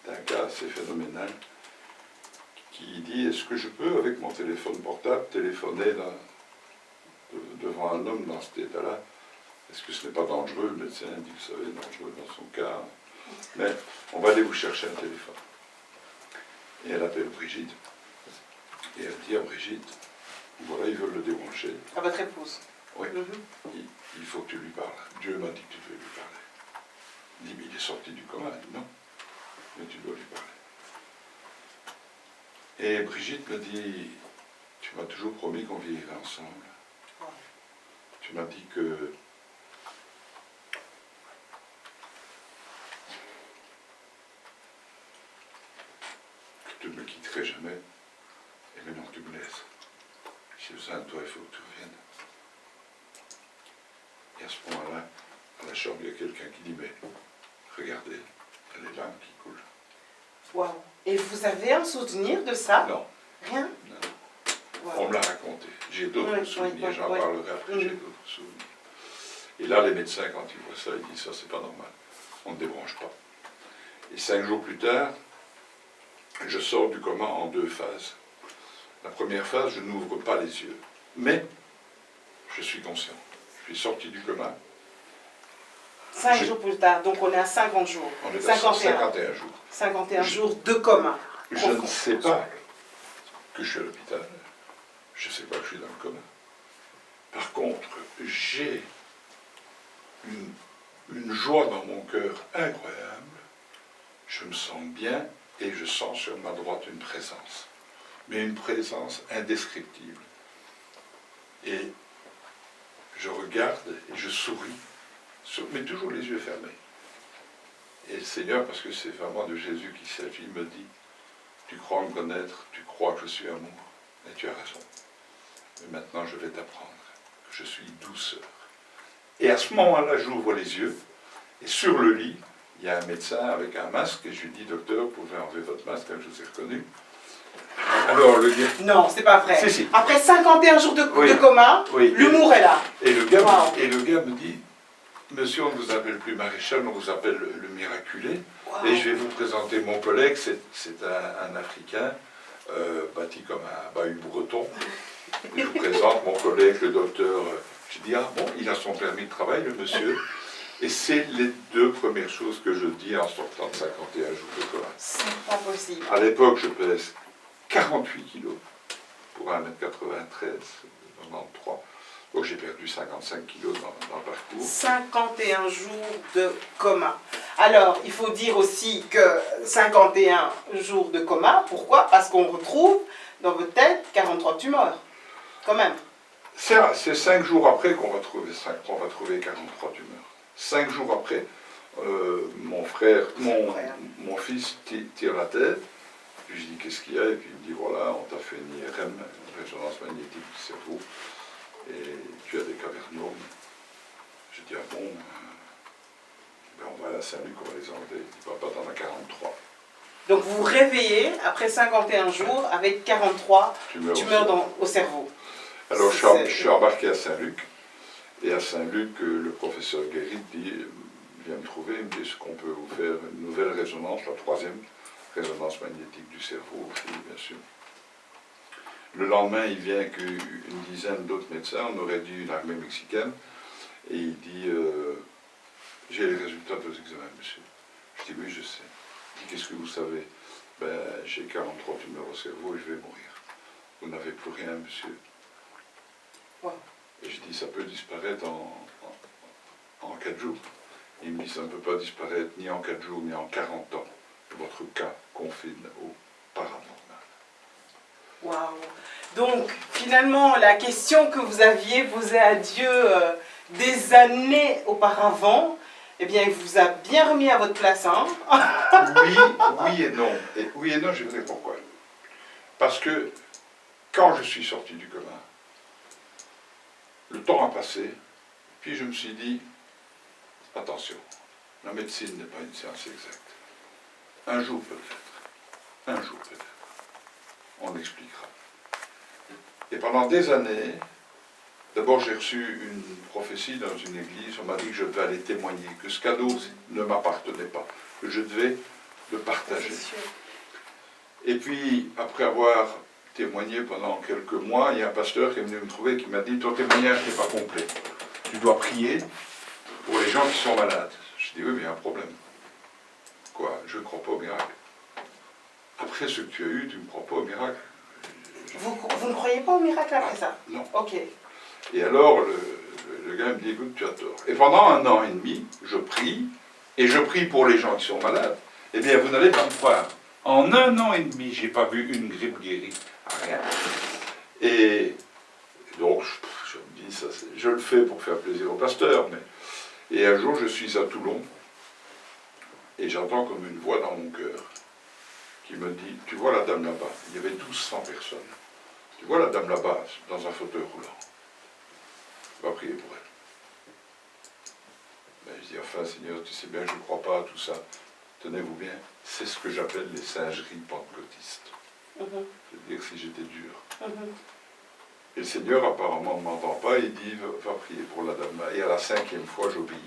d'un cas assez phénoménal, qui dit est-ce que je peux, avec mon téléphone portable, téléphoner devant un homme dans cet état-là? Est-ce que ce n'est pas dangereux? Le médecin dit, vous savez, dangereux dans son cas. Mais on va aller vous chercher un téléphone. Et elle appelle Brigitte. Et elle dit à Brigitte, voilà, ils veulent le débrancher. À votre épouse? Oui. Il faut que tu lui parles. Dieu m'a dit que tu devais lui parler. Il dit, mais il est sorti du coma. Elle dit, non, mais tu dois lui parler. Et Brigitte me dit, tu m'as toujours promis qu'on vivrait ensemble. Tu m'as dit que tu ne me quitterais jamais, et maintenant tu me laisses. J'ai besoin de toi, il faut que tu reviennes. Et à ce moment-là, à la chambre, il y a quelqu'un qui dit, mais regardez, il y a les larmes qui coulent. Waouh. Et vous avez un souvenir de ça? Non. Rien? Non. Wow. On me l'a raconté. J'ai d'autres souvenirs, j'en parlerai après, j'ai d'autres souvenirs. Et là, les médecins, quand ils voient ça, ils disent, ça c'est pas normal, on ne débranche pas. Et 5 jours plus tard, je sors du coma en 2 phases. La première phase, je n'ouvre pas les yeux, mais je suis conscient. Je suis sorti du coma. 5 jours plus tard, donc on est à 50 jours. On est à 51 jours. 51 jours de coma. Je ne sais pas que je suis à l'hôpital. Je ne sais pas que je suis dans le coma. Par contre, j'ai une joie dans mon cœur incroyable. Je me sens bien et je sens sur ma droite une présence. Mais une présence indescriptible. Et je regarde et je souris, mais toujours les yeux fermés. Et le Seigneur, parce que c'est vraiment de Jésus qu'il s'agit, me dit, tu crois me connaître, tu crois que je suis amour, et tu as raison. Mais maintenant je vais t'apprendre que je suis douceur. Et à ce moment-là, j'ouvre les yeux, et sur le lit, il y a un médecin avec un masque, et je lui dis, docteur, vous pouvez enlever votre masque, comme je vous ai reconnu. Alors le gars... Non, c'est pas vrai. Si. Après 51 jours de coma, l'humour est là. Et le gars me dit, monsieur, on ne vous appelle plus maréchal, on vous appelle le miraculé. Wow. Et je vais vous présenter mon collègue, c'est un Africain, bâti comme un bahut breton. Et je vous présente mon collègue, le docteur. Je dis, ah bon, il a son permis de travail, le monsieur. Et c'est les 2 premières choses que je dis en sortant de 51 jours de coma. C'est pas possible. À l'époque, je pèse 48 kilos pour 1m93, 93. Donc j'ai perdu 55 kilos dans le parcours. 51 jours de coma. Alors, il faut dire aussi que 51 jours de coma, pourquoi? Parce qu'on retrouve dans votre tête 43 tumeurs, quand même. C'est 5 jours après qu'on va trouver 43 tumeurs. 5 jours après, mon fils tire la tête. Puis je dis qu'est-ce qu'il y a? Et puis il me dit voilà, on t'a fait une IRM, une résonance magnétique du cerveau, et tu as des cavernomes. Je dis ah bon, ben on va à la Saint-Luc, on va les enlever. Il dit papa, t'en as 43. Donc vous vous réveillez après 51 jours avec 43 tumeurs au cerveau. Alors je suis embarqué à Saint-Luc, et à Saint-Luc, le professeur Guérit vient me trouver, il me dit est-ce qu'on peut vous faire une nouvelle résonance, la 3e résonance magnétique du cerveau, bien sûr. Le lendemain, il vient qu'une dizaine d'autres médecins, on aurait dit une armée mexicaine, et il dit j'ai les résultats de vos examens, monsieur. Je dis oui, je sais. Il dit qu'est-ce que vous savez? Ben, j'ai 43 tumeurs au cerveau et je vais mourir. Vous n'avez plus rien, monsieur. Wow. Et je dis ça peut disparaître en 4 jours. Il me dit ça ne peut pas disparaître ni en 4 jours ni en 40 ans. Votre cas confine au paranormal. Waouh! Donc, finalement, la question que vous aviez posée à Dieu des années auparavant, eh bien, il vous a bien remis à votre place, hein? Oui et non. Oui et non, je vais vous dire pourquoi. Parce que quand je suis sorti du coma, le temps a passé, puis je me suis dit, attention, la médecine n'est pas une science exacte. Un jour peut-être, on expliquera. Et pendant des années, d'abord j'ai reçu une prophétie dans une église, on m'a dit que je devais aller témoigner, que ce cadeau ne m'appartenait pas, que je devais le partager. Et puis, après avoir témoigné pendant quelques mois, il y a un pasteur qui est venu me trouver et qui m'a dit, ton témoignage n'est pas complet. Tu dois prier pour les gens qui sont malades. Je dis, oui, mais il y a un problème. Quoi? Je ne crois pas au miracle. Après ce que tu as eu, tu ne crois pas au miracle. Vous ne croyez pas au miracle après ça? Non. Ok. Et alors, le gars me dit, écoute, tu as tort. Et pendant 1 an et demi, je prie, et je prie pour les gens qui sont malades. Eh bien, vous n'allez pas me croire. En 1 an et demi, je n'ai pas vu une grippe guérie. Rien. Et donc, je me dis, ça, je le fais pour faire plaisir au pasteur. Et un jour, je suis à Toulon, et j'entends comme une voix dans mon cœur qui me dit, tu vois la dame là-bas, il y avait 1200 personnes. Tu vois la dame là-bas, dans un fauteuil roulant. Va prier pour elle. Ben, je dis, enfin Seigneur, tu sais bien, je ne crois pas à tout ça. Tenez-vous bien, c'est ce que j'appelle les singeries pentecôtistes. Je veux dire si j'étais dur. Et le Seigneur apparemment ne m'entend pas, il dit, va prier pour la dame là. Et à la 5e fois, j'obéis.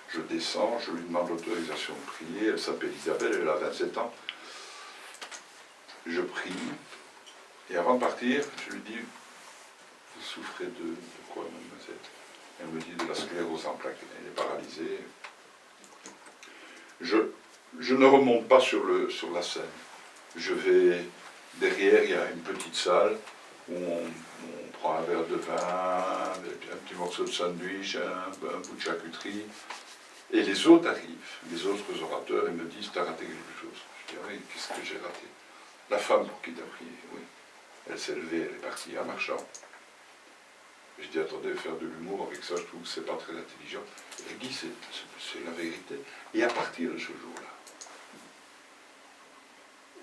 Je descends, je lui demande l'autorisation de prier. Elle s'appelle Isabelle, elle a 27 ans. Je prie. Et avant de partir, je lui dis, vous souffrez de quoi, mademoiselle? Elle me dit de la sclérose en plaques. Elle est paralysée. Je ne remonte pas sur la scène. Je vais derrière, il y a une petite salle où on prend un verre de vin, un petit morceau de sandwich, un bout de charcuterie. Et les autres arrivent, les autres orateurs, et me disent, t'as raté quelque chose. Je dis, oui, qu'est-ce que j'ai raté? La femme pour qui t'as prié, oui. Elle s'est levée, elle est partie en marchant. Je dis, attendez, faire de l'humour avec ça, je trouve que c'est pas très intelligent. Elle dit, c'est la vérité. Et à partir de ce jour-là,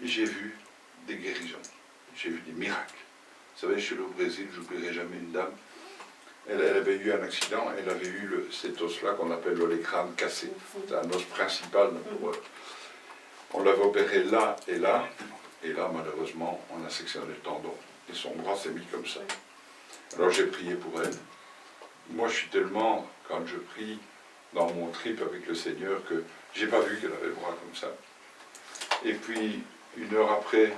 j'ai vu des guérisons, j'ai vu des miracles. Vous savez, je suis allé au Brésil, je n'oublierai jamais une dame. Elle avait eu un accident, elle avait eu cet os-là qu'on appelle le crâne cassé. C'est un os principal. On l'avait opéré là, et là malheureusement, on a sectionné le tendon. Et son bras s'est mis comme ça. Alors j'ai prié pour elle. Moi, je suis tellement, quand je prie dans mon trip avec le Seigneur, que j'ai pas vu qu'elle avait le bras comme ça. Et puis, 1 heure après,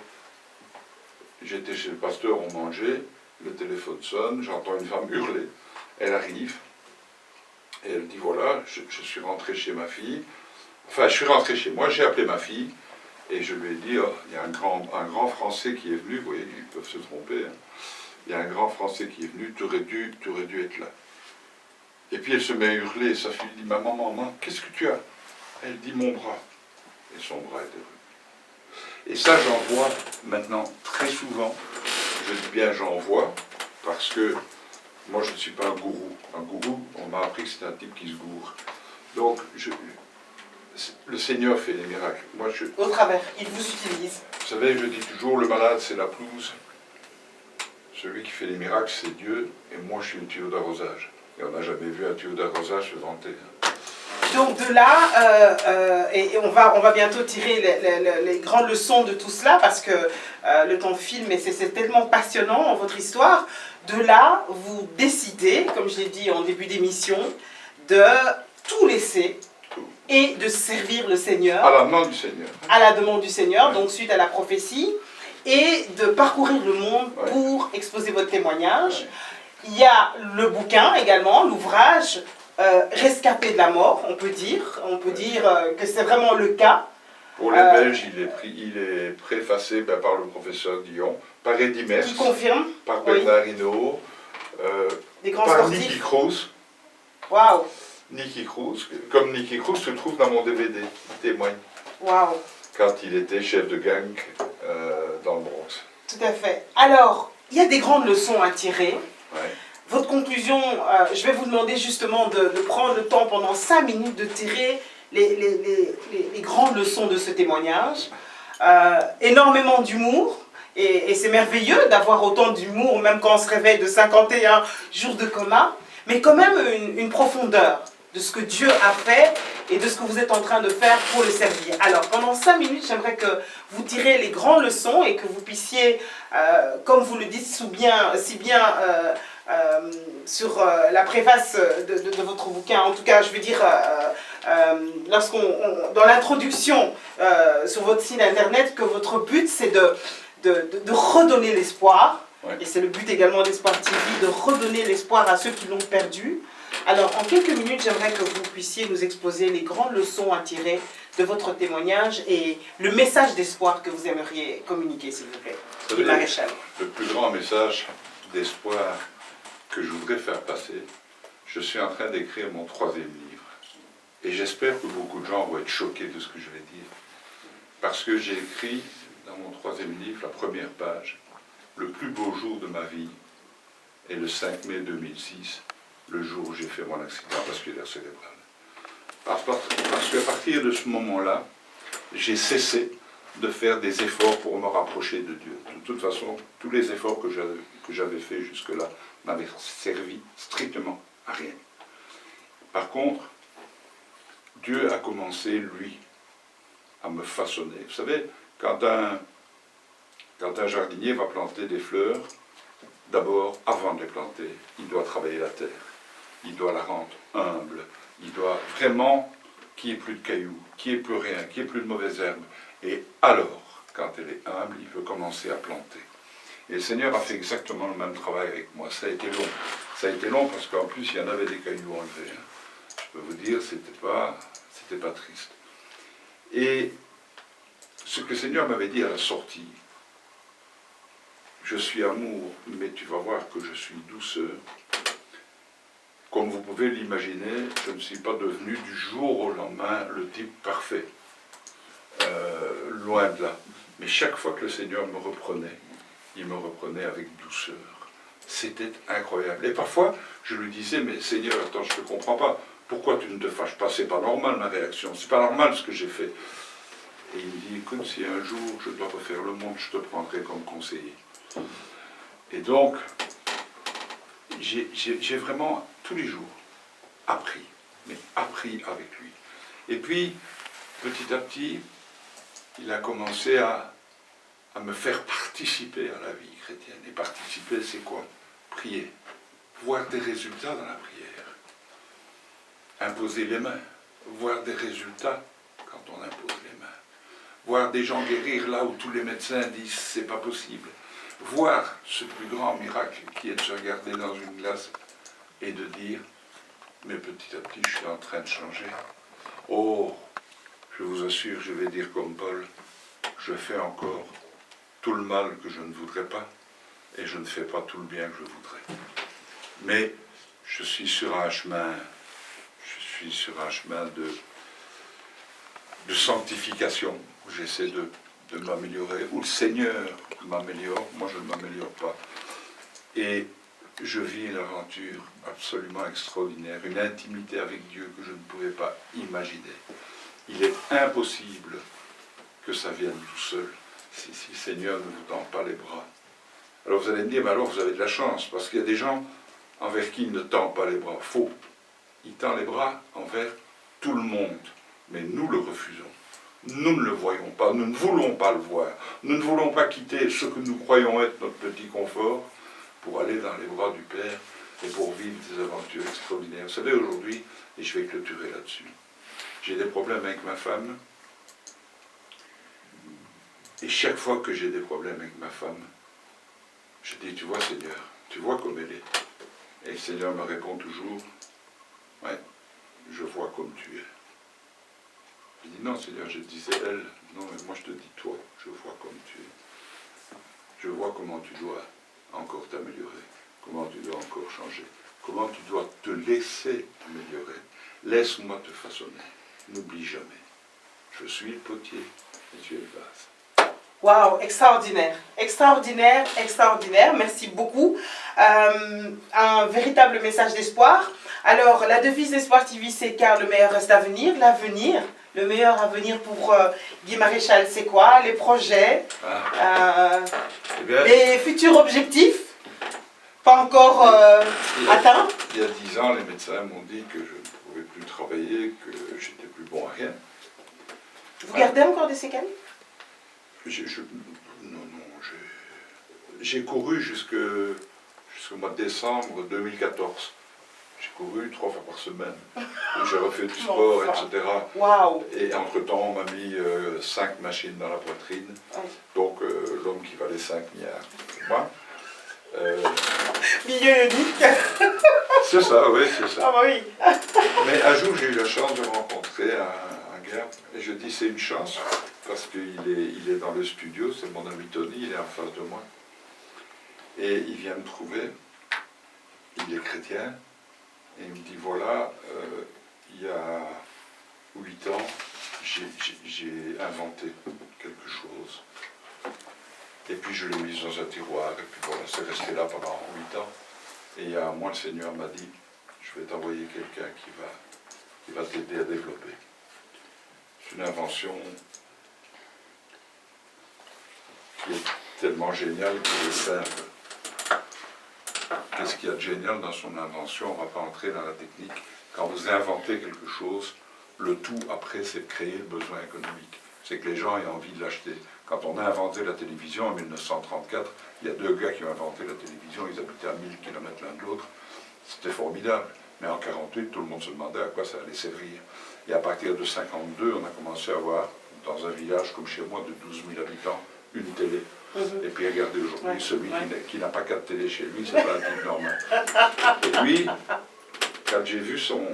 j'étais chez le pasteur, on mangeait, le téléphone sonne, j'entends une femme hurler. Elle arrive, et elle dit, voilà, je suis rentré chez ma fille. Enfin, je suis rentré chez moi, j'ai appelé ma fille, et je lui ai dit, oh, il y a un grand Français qui est venu, vous voyez, ils peuvent se tromper, hein. Il y a un grand Français qui est venu, tu aurais dû être là. Et puis elle se met à hurler, et sa fille dit, maman, qu'est-ce que tu as? Elle dit, mon bras. Et son bras était revenu. Et ça, j'en vois maintenant très souvent. Je dis bien j'en vois, parce que moi, je ne suis pas un gourou. Un gourou, on m'a appris que c'était un type qui se gourre. Donc, le Seigneur fait des miracles. Moi, au travers, il vous utilise. Vous savez, je dis toujours, le malade, c'est la pelouse. Celui qui fait les miracles, c'est Dieu. Et moi, je suis le tuyau d'arrosage. Et on n'a jamais vu un tuyau d'arrosage se vanter. Donc de là, et on va bientôt tirer les grandes leçons de tout cela, parce que le temps file, mais c'est tellement passionnant, votre histoire. De là, vous décidez, comme je l'ai dit en début d'émission, de tout laisser et de servir le Seigneur. À la demande du Seigneur. À la demande du Seigneur, ouais. Donc suite à la prophétie, et de parcourir le monde ouais. pour exposer votre témoignage. Ouais. Il y a le bouquin également, l'ouvrage Rescapé de la mort, on peut dire que c'est vraiment le cas. Pour les Belges, il est préfacé par le professeur Dion, par Eddy Merckx, qui confirme, par Bernard Hinault, des grands par sportifs. Nicky Cruz. Waouh. Nicky Cruz, comme Nicky Cruz se trouve dans mon DVD, il témoigne. Waouh. Quand il était chef de gang dans le Bronx. Tout à fait. Alors, il y a des grandes leçons à tirer. Ouais. Votre conclusion, je vais vous demander justement de prendre le temps pendant 5 minutes de tirer les grandes leçons de ce témoignage. Énormément d'humour Et c'est merveilleux d'avoir autant d'humour, même quand on se réveille de 51 jours de coma, mais quand même une profondeur de ce que Dieu a fait et de ce que vous êtes en train de faire pour le servir. Alors, pendant 5 minutes, j'aimerais que vous tirez les grandes leçons et que vous puissiez, comme vous le dites si bien sur la préface de votre bouquin, en tout cas, je veux dire, dans l'introduction sur votre site internet, que votre but, c'est de redonner l'espoir. Ouais. Et c'est le but également d'Espoir TV, de redonner l'espoir à ceux qui l'ont perdu. Alors, en quelques minutes, j'aimerais que vous puissiez nous exposer les grandes leçons à tirer de votre témoignage et le message d'espoir que vous aimeriez communiquer, s'il vous plaît. Maréchal. Le plus grand message d'espoir que je voudrais faire passer, je suis en train d'écrire mon 3e livre. Et j'espère que beaucoup de gens vont être choqués de ce que je vais dire. Parce que j'ai écrit dans mon 3e livre, la première page, le plus beau jour de ma vie est le 5 mai 2006, le jour où j'ai fait mon accident vasculaire cérébral. Parce qu'à partir de ce moment-là, j'ai cessé de faire des efforts pour me rapprocher de Dieu. De toute façon, tous les efforts que j'avais faits jusque-là n'avaient servi strictement à rien. Par contre, Dieu a commencé, lui, à me façonner. Vous savez, quand un jardinier va planter des fleurs, d'abord, avant de les planter, il doit travailler la terre. Il doit la rendre humble. Il doit vraiment qu'il n'y ait plus de cailloux, qu'il n'y ait plus rien, qu'il n'y ait plus de mauvaises herbes. Et alors, quand elle est humble, il peut commencer à planter. Et le Seigneur a fait exactement le même travail avec moi. Ça a été long. Ça a été long parce qu'en plus, il y en avait des cailloux enlevés. Je peux vous dire, c'était pas triste. Et ce que le Seigneur m'avait dit à la sortie, je suis amour, mais tu vas voir que je suis douceur. Comme vous pouvez l'imaginer, je ne suis pas devenu du jour au lendemain le type parfait. Loin de là. Mais chaque fois que le Seigneur me reprenait, il me reprenait avec douceur. C'était incroyable. Et parfois, je lui disais, mais Seigneur, attends, je ne te comprends pas. Pourquoi tu ne te fâches pas? C'est pas normal ma réaction. C'est pas normal ce que j'ai fait. Et il me dit, écoute, si un jour je dois refaire le monde, je te prendrai comme conseiller. Et donc, j'ai vraiment, tous les jours, appris, mais appris avec lui. Et puis, petit à petit, il a commencé à me faire participer à la vie chrétienne. Et participer, c'est quoi? Prier. Voir des résultats dans la prière. Imposer les mains. Voir des résultats quand on impose les mains. Voir des gens guérir là où tous les médecins disent c'est pas possible. Voir ce plus grand miracle qui est de se regarder dans une glace et de dire mais petit à petit je suis en train de changer. Oh, je vous assure, je vais dire comme Paul, je fais encore tout le mal que je ne voudrais pas et je ne fais pas tout le bien que je voudrais. Mais je suis sur un chemin, de sanctification où j'essaie de m'améliorer, où le Seigneur m'améliore, moi je ne m'améliore pas. Et je vis une aventure absolument extraordinaire, une intimité avec Dieu que je ne pouvais pas imaginer. Il est impossible que ça vienne tout seul si le Seigneur ne vous tend pas les bras. Alors vous allez me dire, mais alors vous avez de la chance, parce qu'il y a des gens envers qui il ne tend pas les bras. Faux. Il tend les bras envers tout le monde, mais nous le refusons. Nous ne le voyons pas, nous ne voulons pas le voir. Nous ne voulons pas quitter ce que nous croyons être notre petit confort pour aller dans les bras du Père et pour vivre des aventures extraordinaires. Vous savez, aujourd'hui, et je vais clôturer là-dessus, j'ai des problèmes avec ma femme, et chaque fois que j'ai des problèmes avec ma femme, je dis, tu vois Seigneur, tu vois comme elle est. Et le Seigneur me répond toujours, ouais, je vois comme tu es. Je dis, non Seigneur, je disais elle, non mais moi je te dis toi, je vois comme tu es. Je vois comment tu dois encore t'améliorer, comment tu dois encore changer, comment tu dois te laisser améliorer. Laisse-moi te façonner, n'oublie jamais. Je suis le potier et tu es le vase. Waouh, extraordinaire, extraordinaire, extraordinaire, merci beaucoup. Un véritable message d'espoir. Alors, la devise d'Espoir TV, c'est car le meilleur reste à venir, l'avenir Le meilleur avenir pour Guy Maréchal, c'est quoi? Les projets, Eh bien, les futurs objectifs, pas encore atteints? il y a 10 ans, les médecins m'ont dit que je ne pouvais plus travailler, que j'étais plus bon à rien. Vous gardez encore des séquelles? Non, j'ai couru jusqu'au mois de décembre 2014. J'ai couru 3 fois par semaine. J'ai refait du sport, etc. Waouh! Et entre-temps, on m'a mis 5 machines dans la poitrine. Donc, l'homme qui valait 5 milliards, c'est moi. Milieu unique. C'est ça, oui, c'est ça. Ah bah oui. Mais un jour, j'ai eu la chance de rencontrer un gars. Et je dis, c'est une chance, parce qu'il est dans le studio, c'est mon ami Tony, il est en face de moi. Et il vient me trouver, il est chrétien, et il me dit, voilà, il y a 8 ans, j'ai inventé quelque chose. Et puis je l'ai mis dans un tiroir, et puis voilà, c'est resté là pendant 8 ans. Et il y a un mois, le Seigneur m'a dit, je vais t'envoyer quelqu'un qui va t'aider à développer. C'est une invention qui est tellement géniale qu'elle est simple. Qu'est-ce qu'il y a de génial dans son invention? On ne va pas entrer dans la technique. Quand vous inventez quelque chose, le tout après, c'est de créer le besoin économique. C'est que les gens aient envie de l'acheter. Quand on a inventé la télévision en 1934, il y a 2 gars qui ont inventé la télévision, ils habitaient à 1000 km l'un de l'autre. C'était formidable. Mais en 1948, tout le monde se demandait à quoi ça allait servir. Et à partir de 1952, on a commencé à avoir, dans un village comme chez moi de 12 000 habitants, une télé. Et puis regardez aujourd'hui, celui qui n'a pas 4 télé chez lui, c'est pas un type normal. Et puis, quand j'ai vu son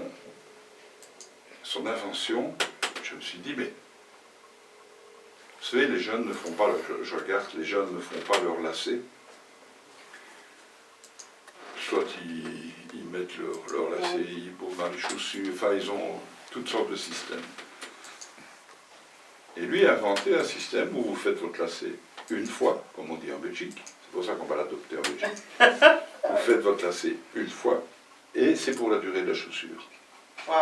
invention, je me suis dit, mais vous savez, les jeunes ne font pas, je regarde, les jeunes ne font pas leur lacet. Soit ils mettent leur lacet, ils posent dans les chaussures, enfin ils ont toutes sortes de systèmes. Et lui a inventé un système où vous faites votre lacet une fois, comme on dit en Belgique, c'est pour ça qu'on va l'adopter en Belgique. Vous faites votre lacet une fois, et c'est pour la durée de la chaussure. Wow.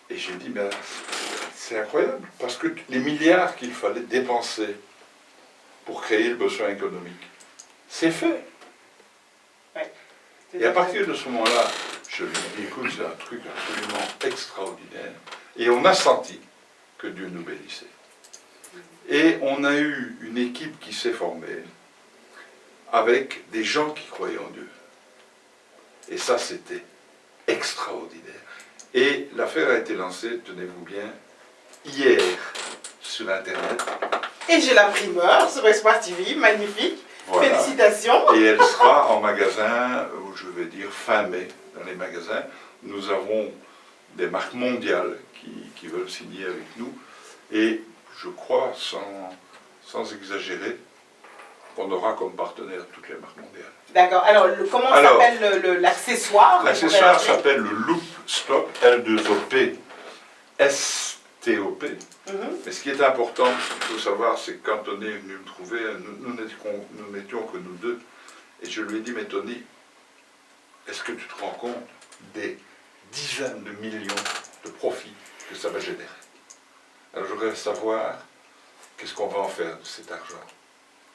Et j'ai dit, mais c'est incroyable, parce que les milliards qu'il fallait dépenser pour créer le besoin économique, c'est fait. Ouais. Et à partir de ce moment-là, je lui ai dit, écoute, c'est un truc absolument extraordinaire. Et on a senti que Dieu nous bénissait. Et on a eu une équipe qui s'est formée avec des gens qui croyaient en Dieu. Et ça, c'était extraordinaire. Et l'affaire a été lancée, tenez-vous bien, hier sur Internet. Et j'ai la primeur sur Espace TV, magnifique. Voilà. Félicitations. Et elle sera en magasin, je vais dire fin mai, dans les magasins. Nous avons des marques mondiales qui veulent signer avec nous. Et je crois, sans exagérer, on aura comme partenaire toutes les marques mondiales. D'accord. Alors, comment s'appelle l'accessoire? L'accessoire s'appelle le Loop Stop, L2OP, STOP. Mais ce qui est important, il faut savoir, c'est que quand Tony est venu me trouver, nous n'étions que nous deux. Et je lui ai dit, mais Tony, est-ce que tu te rends compte des dizaines de millions de profits que ça va générer? Alors je voudrais savoir qu'est-ce qu'on va en faire de cet argent.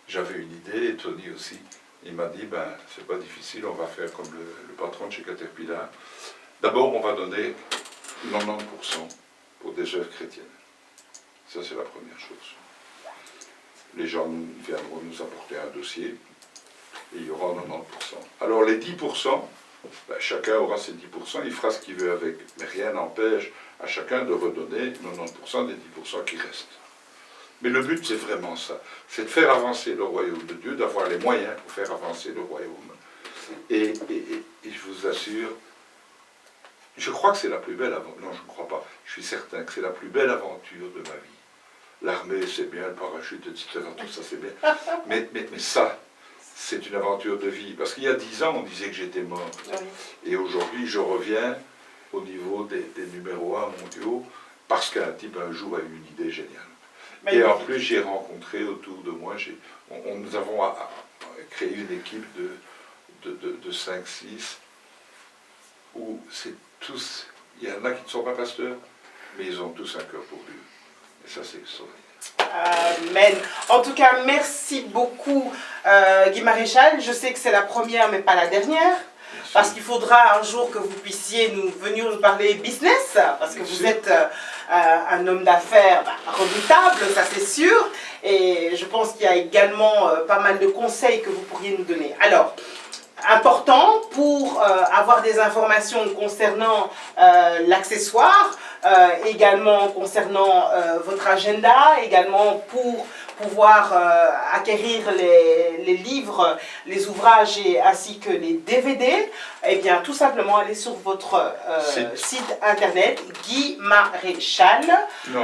J'avais une idée, et Tony aussi. Il m'a dit, ben, c'est pas difficile, on va faire comme le patron de chez Caterpillar. D'abord, on va donner 90% pour des œuvres chrétiennes. Ça, c'est la première chose. Les gens viendront nous apporter un dossier, et il y aura 90%. Alors les 10%, ben, chacun aura ses 10%, il fera ce qu'il veut avec. Mais rien n'empêche à chacun de redonner 90% des 10% qui restent. Mais le but, c'est vraiment ça. C'est de faire avancer le royaume de Dieu, d'avoir les moyens pour faire avancer le royaume. Et je vous assure, je crois que c'est la plus belle aventure. Non, je ne crois pas. Je suis certain que c'est la plus belle aventure de ma vie. L'armée, c'est bien, le parachute, etc. Tout ça, c'est bien. Mais ça, c'est une aventure de vie. Parce qu'il y a 10 ans, on disait que j'étais mort. Et aujourd'hui, je reviens au niveau des numéros 1 mondiaux, parce qu'un type, un jour, a eu une idée géniale. Et en plus, j'ai rencontré autour de moi, nous avons créé une équipe de 5-6, où c'est tous, il y en a qui ne sont pas pasteurs, mais ils ont tous un cœur pour Dieu. Et ça, c'est extraordinaire. Amen. En tout cas, merci beaucoup Guy Maréchal. Je sais que c'est la première, mais pas la dernière. Parce qu'il faudra un jour que vous puissiez venir nous parler business, parce que vous êtes un homme d'affaires redoutable, ça c'est sûr. Et je pense qu'il y a également pas mal de conseils que vous pourriez nous donner. Alors, important pour avoir des informations concernant l'accessoire, également concernant votre agenda, également pour pouvoir acquérir les livres, les ouvrages ainsi que les DVD, eh bien tout simplement aller sur votre site internet Guy Maréchal. Non,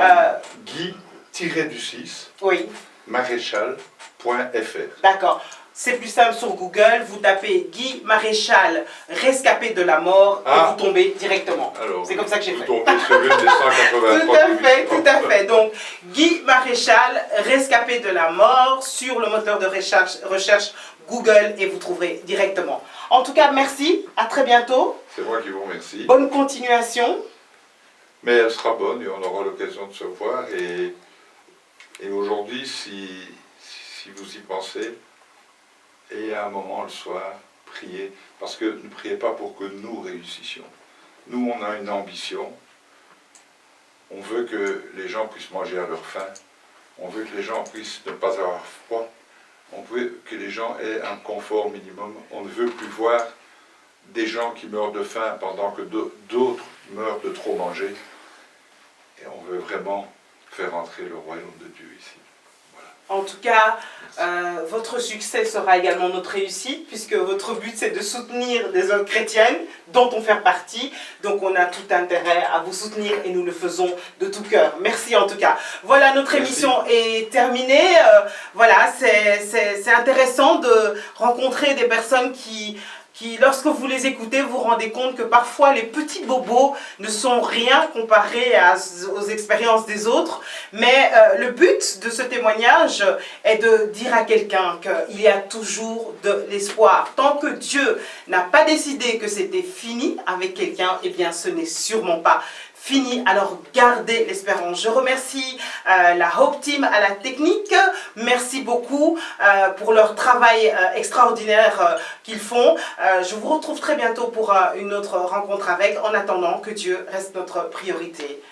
Guy-du-6 oui. maréchal.fr. D'accord. C'est plus simple sur Google, vous tapez Guy Maréchal, rescapé de la mort, et vous tombez directement. C'est comme ça que j'ai fait. Vous tombez sur une des 183 tout à fait. Donc, Guy Maréchal, rescapé de la mort, sur le moteur de recherche Google, et vous trouverez directement. En tout cas, merci, à très bientôt. C'est moi qui vous remercie. Bonne continuation. Mais elle sera bonne et on aura l'occasion de se voir. Et aujourd'hui, si vous y pensez, et à un moment le soir, priez, parce que ne priez pas pour que nous réussissions. Nous, on a une ambition, on veut que les gens puissent manger à leur faim, on veut que les gens puissent ne pas avoir froid, on veut que les gens aient un confort minimum, on ne veut plus voir des gens qui meurent de faim pendant que d'autres meurent de trop manger, et on veut vraiment faire entrer le royaume de Dieu ici. En tout cas, votre succès sera également notre réussite, puisque votre but c'est de soutenir des œuvres chrétiennes dont on fait partie. Donc on a tout intérêt à vous soutenir et nous le faisons de tout cœur. Merci en tout cas. Voilà, notre émission est terminée. Voilà, c'est intéressant de rencontrer des personnes qui, lorsque vous les écoutez, vous vous rendez compte que parfois les petits bobos ne sont rien comparés aux expériences des autres. Mais le but de ce témoignage est de dire à quelqu'un qu'il y a toujours de l'espoir. Tant que Dieu n'a pas décidé que c'était fini avec quelqu'un, eh bien ce n'est sûrement pas fini, alors gardez l'espérance. Je remercie la Hope Team à la technique. Merci beaucoup pour leur travail extraordinaire qu'ils font. Je vous retrouve très bientôt pour une autre rencontre avec. En attendant, que Dieu reste notre priorité.